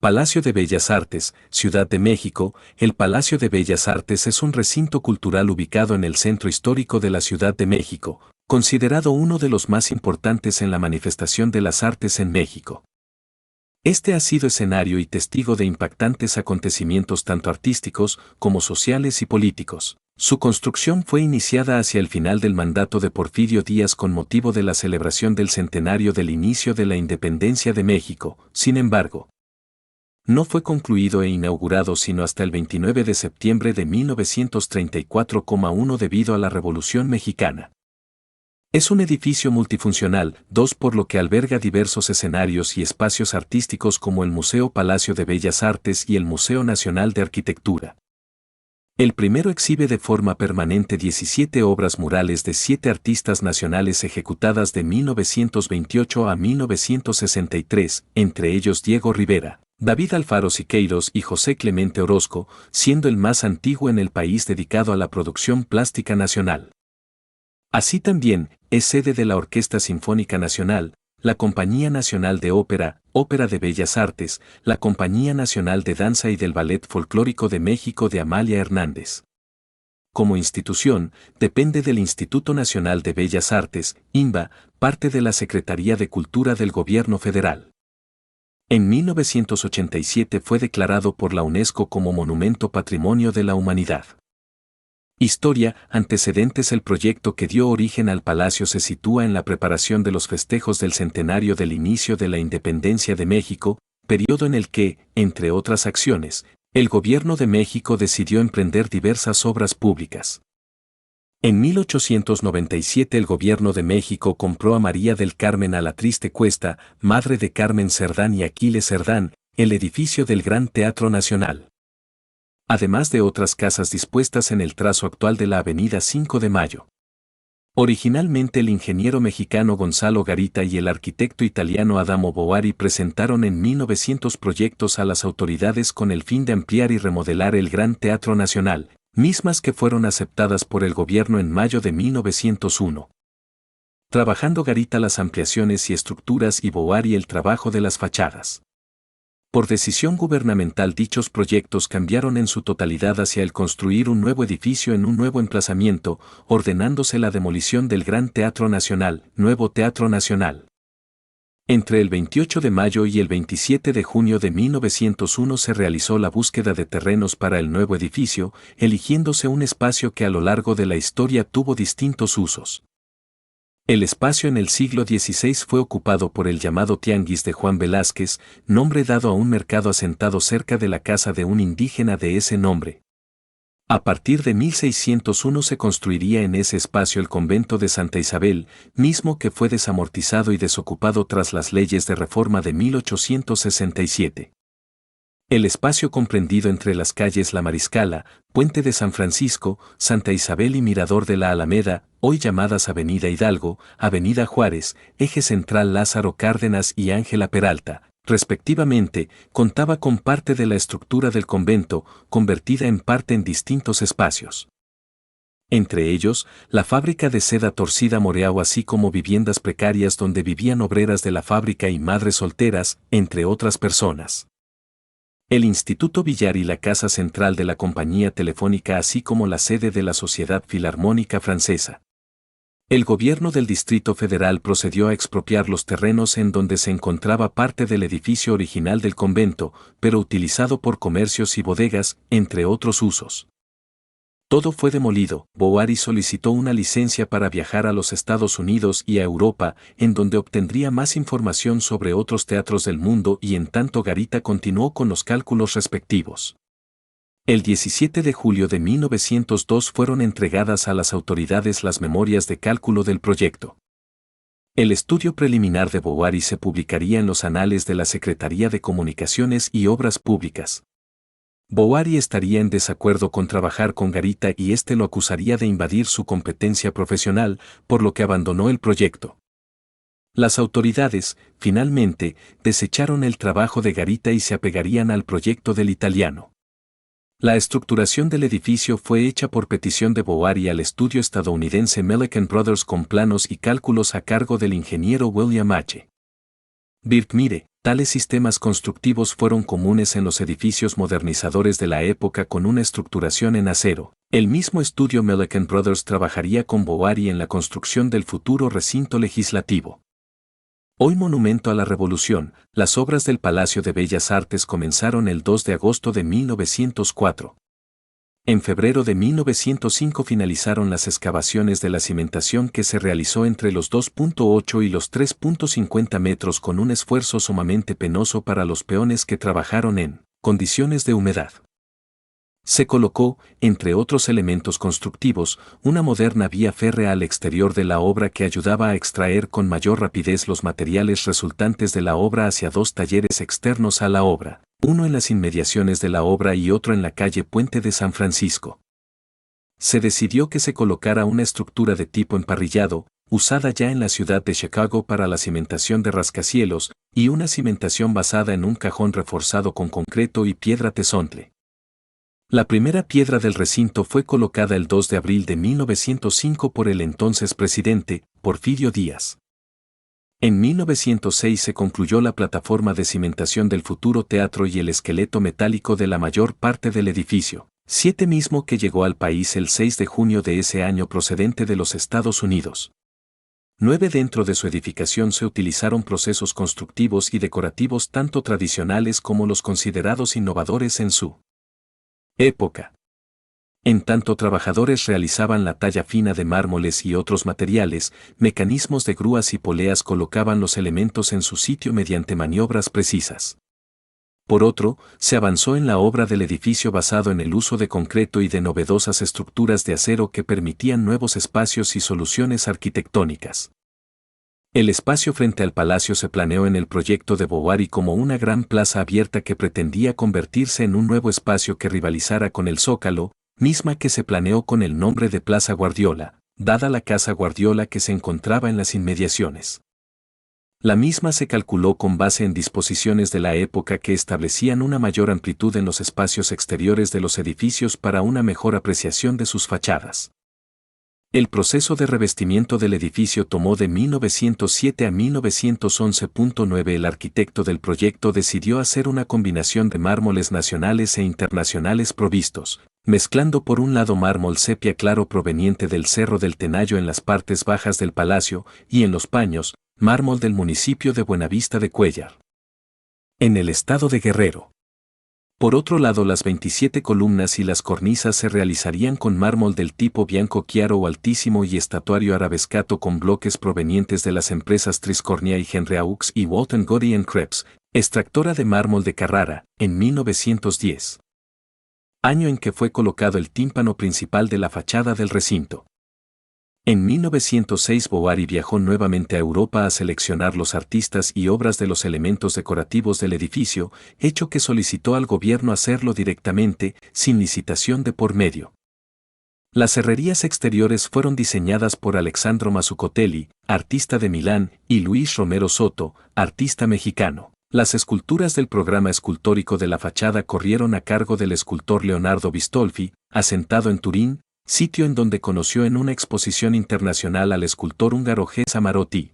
Palacio de Bellas Artes, Ciudad de México. El Palacio de Bellas Artes es un recinto cultural ubicado en el centro histórico de la Ciudad de México, considerado uno de los más importantes en la manifestación de las artes en México. Este ha sido escenario y testigo de impactantes acontecimientos tanto artísticos como sociales y políticos. Su construcción fue iniciada hacia el final del mandato de Porfirio Díaz con motivo de la celebración del centenario del inicio de la independencia de México. Sin embargo, no fue concluido e inaugurado sino hasta el 29 de septiembre de 1934,1 debido a la Revolución Mexicana. Es un edificio multifuncional, por lo que alberga diversos escenarios y espacios artísticos como el Museo Palacio de Bellas Artes y el Museo Nacional de Arquitectura. El primero exhibe de forma permanente 17 obras murales de 7 artistas nacionales ejecutadas de 1928 a 1963, entre ellos Diego Rivera, David Alfaro Siqueiros y José Clemente Orozco, siendo el más antiguo en el país dedicado a la producción plástica nacional. Así también, es sede de la Orquesta Sinfónica Nacional, la Compañía Nacional de Ópera, Ópera de Bellas Artes, la Compañía Nacional de Danza y del Ballet Folclórico de México de Amalia Hernández. Como institución, depende del Instituto Nacional de Bellas Artes, INBA, parte de la Secretaría de Cultura del Gobierno Federal. En 1987 fue declarado por la UNESCO como Monumento Patrimonio de la Humanidad. Historia, antecedentes. El proyecto que dio origen al palacio se sitúa en la preparación de los festejos del centenario del inicio de la independencia de México, periodo en el que, entre otras acciones, el gobierno de México decidió emprender diversas obras públicas. En 1897 el gobierno de México compró a María del Carmen a la Triste Cuesta, madre de Carmen Cerdán y Aquiles Cerdán, el edificio del Gran Teatro Nacional. Además de otras casas dispuestas en el trazo actual de la Avenida 5 de Mayo. Originalmente el ingeniero mexicano Gonzalo Garita y el arquitecto italiano Adamo Boari presentaron en 1900 proyectos a las autoridades con el fin de ampliar y remodelar el Gran Teatro Nacional, mismas que fueron aceptadas por el gobierno en mayo de 1901. Trabajando Garita las ampliaciones y estructuras y Boari el trabajo de las fachadas. Por decisión gubernamental dichos proyectos cambiaron en su totalidad hacia el construir un nuevo edificio en un nuevo emplazamiento, ordenándose la demolición del Gran Teatro Nacional, Nuevo Teatro Nacional. Entre el 28 de mayo y el 27 de junio de 1901 se realizó la búsqueda de terrenos para el nuevo edificio, eligiéndose un espacio que a lo largo de la historia tuvo distintos usos. El espacio en el siglo XVI fue ocupado por el llamado Tianguis de Juan Velázquez, nombre dado a un mercado asentado cerca de la casa de un indígena de ese nombre. A partir de 1601 se construiría en ese espacio el convento de Santa Isabel, mismo que fue desamortizado y desocupado tras las leyes de reforma de 1867. El espacio comprendido entre las calles La Mariscala, Puente de San Francisco, Santa Isabel y Mirador de la Alameda, hoy llamadas Avenida Hidalgo, Avenida Juárez, Eje Central Lázaro Cárdenas y Ángela Peralta, respectivamente, contaba con parte de la estructura del convento, convertida en parte en distintos espacios. Entre ellos, la fábrica de seda Torcida Moreau así como viviendas precarias donde vivían obreras de la fábrica y madres solteras, entre otras personas. El Instituto Villar y la Casa Central de la Compañía Telefónica así como la sede de la Sociedad Filarmónica Francesa. El gobierno del Distrito Federal procedió a expropiar los terrenos en donde se encontraba parte del edificio original del convento, pero utilizado por comercios y bodegas, entre otros usos. Todo fue demolido. Boari solicitó una licencia para viajar a los Estados Unidos y a Europa, en donde obtendría más información sobre otros teatros del mundo y en tanto Garita continuó con los cálculos respectivos. El 17 de julio de 1902 fueron entregadas a las autoridades las memorias de cálculo del proyecto. El estudio preliminar de Boari se publicaría en los anales de la Secretaría de Comunicaciones y Obras Públicas. Boari estaría en desacuerdo con trabajar con Garita y éste lo acusaría de invadir su competencia profesional, por lo que abandonó el proyecto. Las autoridades, finalmente, desecharon el trabajo de Garita y se apegarían al proyecto del italiano. La estructuración del edificio fue hecha por petición de Boari al estudio estadounidense Milliken Brothers con planos y cálculos a cargo del ingeniero William H. Birkmire, Tales sistemas constructivos fueron comunes en los edificios modernizadores de la época con una estructuración en acero. El mismo estudio Milliken Brothers trabajaría con Bovary en la construcción del futuro recinto legislativo. Hoy monumento a la Revolución, las obras del Palacio de Bellas Artes comenzaron el 2 de agosto de 1904. En febrero de 1905 finalizaron las excavaciones de la cimentación que se realizó entre los 2.8 y los 3.50 metros con un esfuerzo sumamente penoso para los peones que trabajaron en condiciones de humedad. Se colocó, entre otros elementos constructivos, una moderna vía férrea al exterior de la obra que ayudaba a extraer con mayor rapidez los materiales resultantes de la obra hacia dos talleres externos a la obra, uno en las inmediaciones de la obra y otro en la calle Puente de San Francisco. Se decidió que se colocara una estructura de tipo emparrillado, usada ya en la ciudad de Chicago para la cimentación de rascacielos, y una cimentación basada en un cajón reforzado con concreto y piedra tezontle. La primera piedra del recinto fue colocada el 2 de abril de 1905 por el entonces presidente, Porfirio Díaz. En 1906 se concluyó la plataforma de cimentación del futuro teatro y el esqueleto metálico de la mayor parte del edificio, mismo que llegó al país el 6 de junio de ese año procedente de los Estados Unidos. 9 Dentro de su edificación se utilizaron procesos constructivos y decorativos tanto tradicionales como los considerados innovadores en su época. En tanto trabajadores realizaban la talla fina de mármoles y otros materiales, mecanismos de grúas y poleas colocaban los elementos en su sitio mediante maniobras precisas. Por otro, se avanzó en la obra del edificio basado en el uso de concreto y de novedosas estructuras de acero que permitían nuevos espacios y soluciones arquitectónicas. El espacio frente al palacio se planeó en el proyecto de Bovary como una gran plaza abierta que pretendía convertirse en un nuevo espacio que rivalizara con el Zócalo, misma que se planeó con el nombre de Plaza Guardiola, dada la casa Guardiola que se encontraba en las inmediaciones. La misma se calculó con base en disposiciones de la época que establecían una mayor amplitud en los espacios exteriores de los edificios para una mejor apreciación de sus fachadas. El proceso de revestimiento del edificio tomó de 1907 a 1911.9. El arquitecto del proyecto decidió hacer una combinación de mármoles nacionales e internacionales provistos, mezclando por un lado mármol sepia claro proveniente del Cerro del Tenayo en las partes bajas del palacio y en los paños, mármol del municipio de Buenavista de Cuéllar, en el estado de Guerrero. Por otro lado, las 27 columnas y las cornisas se realizarían con mármol del tipo Bianco Chiaro o altísimo y estatuario arabescato con bloques provenientes de las empresas Triscornia y Henryaux y Walton Goody Krebs, extractora de mármol de Carrara, en 1910. Año en que fue colocado el tímpano principal de la fachada del recinto. En 1906 Bovary viajó nuevamente a Europa a seleccionar los artistas y obras de los elementos decorativos del edificio, hecho que solicitó al gobierno hacerlo directamente, sin licitación de por medio. Las herrerías exteriores fueron diseñadas por Alexandro Mazzucotelli, artista de Milán, y Luis Romero Soto, artista mexicano. Las esculturas del programa escultórico de la fachada corrieron a cargo del escultor Leonardo Bistolfi, asentado en Turín, sitio en donde conoció en una exposición internacional al escultor húngaro Géza Marotti,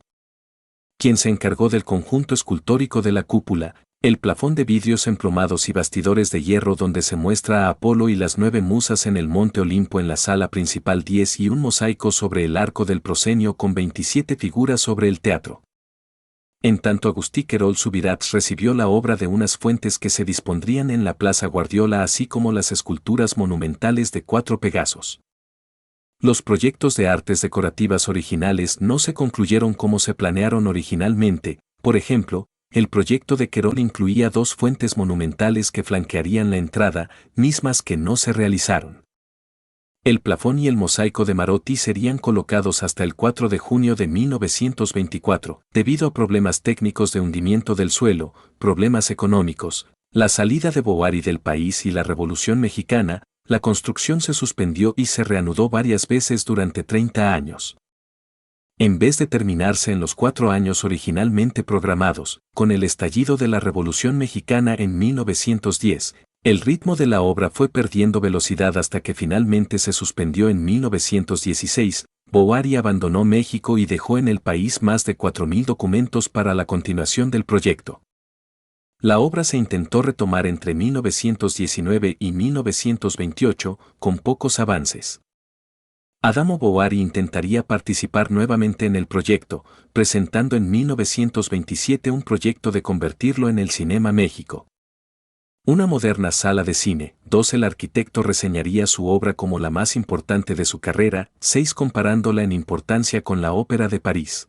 quien se encargó del conjunto escultórico de la cúpula, el plafón de vidrios emplomados y bastidores de hierro donde se muestra a Apolo y las 9 musas en el Monte Olimpo en la sala principal 10 y un mosaico sobre el arco del proscenio con 27 figuras sobre el teatro. En tanto Agustí Querol Subirats recibió la obra de unas fuentes que se dispondrían en la Plaza Guardiola así como las esculturas monumentales de 4 Pegasos. Los proyectos de artes decorativas originales no se concluyeron como se planearon originalmente, por ejemplo, el proyecto de Querol incluía 2 fuentes monumentales que flanquearían la entrada, mismas que no se realizaron. El plafón y el mosaico de Marotti serían colocados hasta el 4 de junio de 1924, debido a problemas técnicos de hundimiento del suelo, problemas económicos, la salida de Bovary del país y la Revolución Mexicana. La construcción se suspendió y se reanudó varias veces durante 30 años. En vez de terminarse en los 4 años originalmente programados, con el estallido de la Revolución Mexicana en 1910, el ritmo de la obra fue perdiendo velocidad hasta que finalmente se suspendió en 1916. Bovary abandonó México y dejó en el país más de 4.000 documentos para la continuación del proyecto. La obra se intentó retomar entre 1919 y 1928, con pocos avances. Adamo Bovary intentaría participar nuevamente en el proyecto, presentando en 1927 un proyecto de convertirlo en el Cinema México. Una moderna sala de cine. 2. El arquitecto reseñaría su obra como la más importante de su carrera. 6. Comparándola en importancia con la Ópera de París.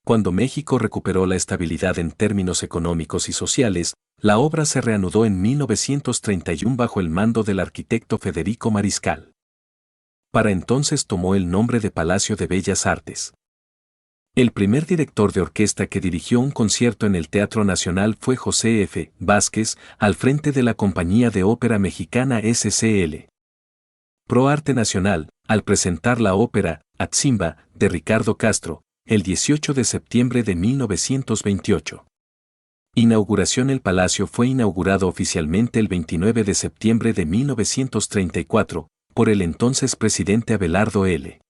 Cuando México recuperó la estabilidad en términos económicos y sociales, la obra se reanudó en 1931 bajo el mando del arquitecto Federico Mariscal. Para entonces tomó el nombre de Palacio de Bellas Artes. El primer director de orquesta que dirigió un concierto en el Teatro Nacional fue José F. Vázquez, al frente de la Compañía de Ópera Mexicana SCL. Pro Arte Nacional, al presentar la ópera Atzimba, de Ricardo Castro, el 18 de septiembre de 1928. Inauguración. El palacio fue inaugurado oficialmente el 29 de septiembre de 1934, por el entonces presidente Abelardo L.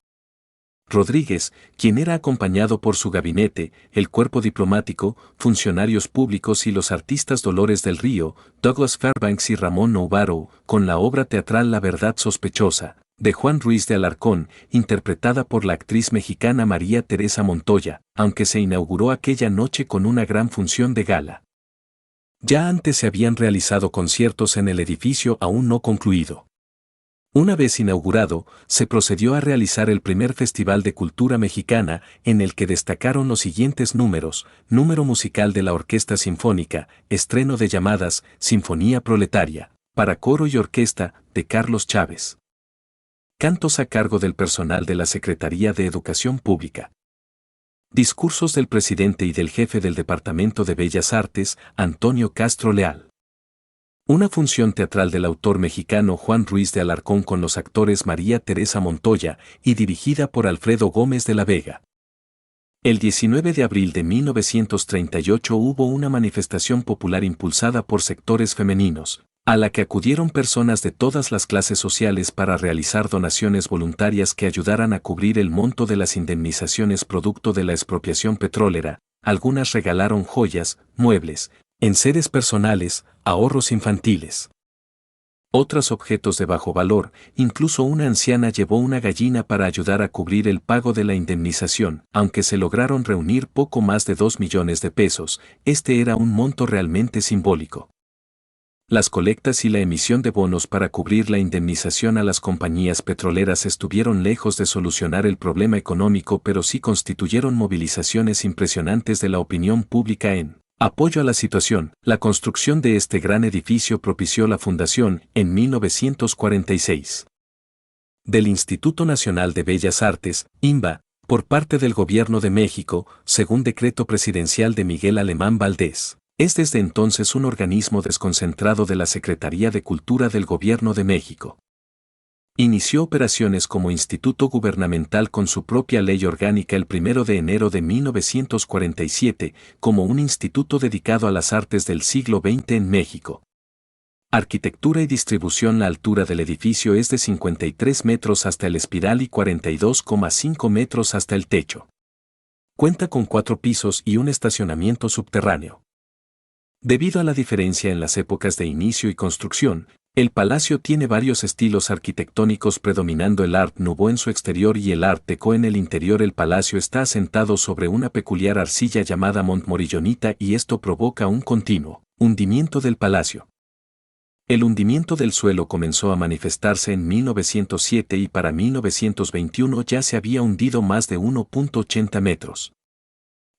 Rodríguez, quien era acompañado por su gabinete, el cuerpo diplomático, funcionarios públicos y los artistas Dolores del Río, Douglas Fairbanks y Ramón Novarro, con la obra teatral La Verdad Sospechosa, de Juan Ruiz de Alarcón, interpretada por la actriz mexicana María Teresa Montoya, aunque se inauguró aquella noche con una gran función de gala. Ya antes se habían realizado conciertos en el edificio aún no concluido. Una vez inaugurado, se procedió a realizar el primer Festival de Cultura Mexicana, en el que destacaron los siguientes números: número musical de la Orquesta Sinfónica, estreno de llamadas, Sinfonía Proletaria, para coro y orquesta, de Carlos Chávez. Cantos a cargo del personal de la Secretaría de Educación Pública. Discursos del presidente y del jefe del Departamento de Bellas Artes, Antonio Castro Leal. Una función teatral del autor mexicano Juan Ruiz de Alarcón con los actores María Teresa Montoya y dirigida por Alfredo Gómez de la Vega. El 19 de abril de 1938 hubo una manifestación popular impulsada por sectores femeninos, a la que acudieron personas de todas las clases sociales para realizar donaciones voluntarias que ayudaran a cubrir el monto de las indemnizaciones producto de la expropiación petrolera. Algunas regalaron joyas, muebles, enseres personales, ahorros infantiles. Otros objetos de bajo valor, incluso una anciana llevó una gallina para ayudar a cubrir el pago de la indemnización. Aunque se lograron reunir poco más de 2 millones de pesos, este era un monto realmente simbólico. Las colectas y la emisión de bonos para cubrir la indemnización a las compañías petroleras estuvieron lejos de solucionar el problema económico, pero sí constituyeron movilizaciones impresionantes de la opinión pública en apoyo a la situación. La construcción de este gran edificio propició la fundación, en 1946, del Instituto Nacional de Bellas Artes, INBA, por parte del Gobierno de México, según decreto presidencial de Miguel Alemán Valdés. Es desde entonces un organismo desconcentrado de la Secretaría de Cultura del Gobierno de México. Inició operaciones como instituto gubernamental con su propia ley orgánica el 1 de enero de 1947, como un instituto dedicado a las artes del siglo XX en México. Arquitectura y distribución. La altura del edificio es de 53 metros hasta el espiral y 42,5 metros hasta el techo. Cuenta con 4 pisos y un estacionamiento subterráneo. Debido a la diferencia en las épocas de inicio y construcción, el palacio tiene varios estilos arquitectónicos, predominando el Art Nouveau en su exterior y el Art Deco en el interior. El palacio está asentado sobre una peculiar arcilla llamada montmorillonita y esto provoca un continuo hundimiento del palacio. El hundimiento del suelo comenzó a manifestarse en 1907 y para 1921 ya se había hundido más de 1,80 metros.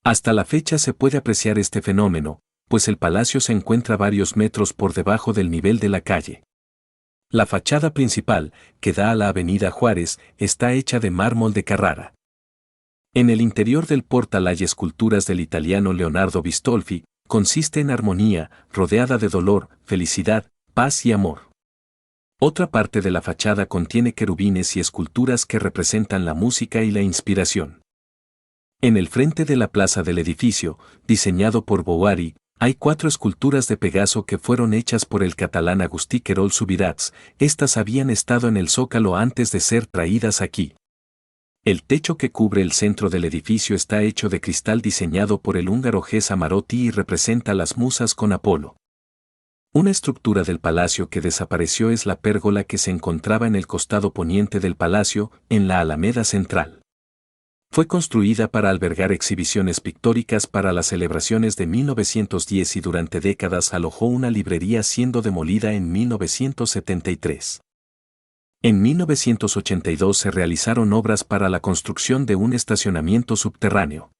Hasta la fecha se puede apreciar este fenómeno, pues el palacio se encuentra varios metros por debajo del nivel de la calle. La fachada principal, que da a la avenida Juárez, está hecha de mármol de Carrara. En el interior del portal hay esculturas del italiano Leonardo Bistolfi. Consiste en armonía, rodeada de dolor, felicidad, paz y amor. Otra parte de la fachada contiene querubines y esculturas que representan la música y la inspiración. En el frente de la plaza del edificio, diseñado por Bovary, hay 4 esculturas de Pegaso que fueron hechas por el catalán Agustí Querol Subirats. Estas habían estado en el Zócalo antes de ser traídas aquí. El techo que cubre el centro del edificio está hecho de cristal diseñado por el húngaro Gesa Marotti y representa las musas con Apolo. Una estructura del palacio que desapareció es la pérgola que se encontraba en el costado poniente del palacio, en la Alameda Central. Fue construida para albergar exhibiciones pictóricas para las celebraciones de 1910 y durante décadas alojó una librería siendo demolida en 1973. En 1982 se realizaron obras para la construcción de un estacionamiento subterráneo.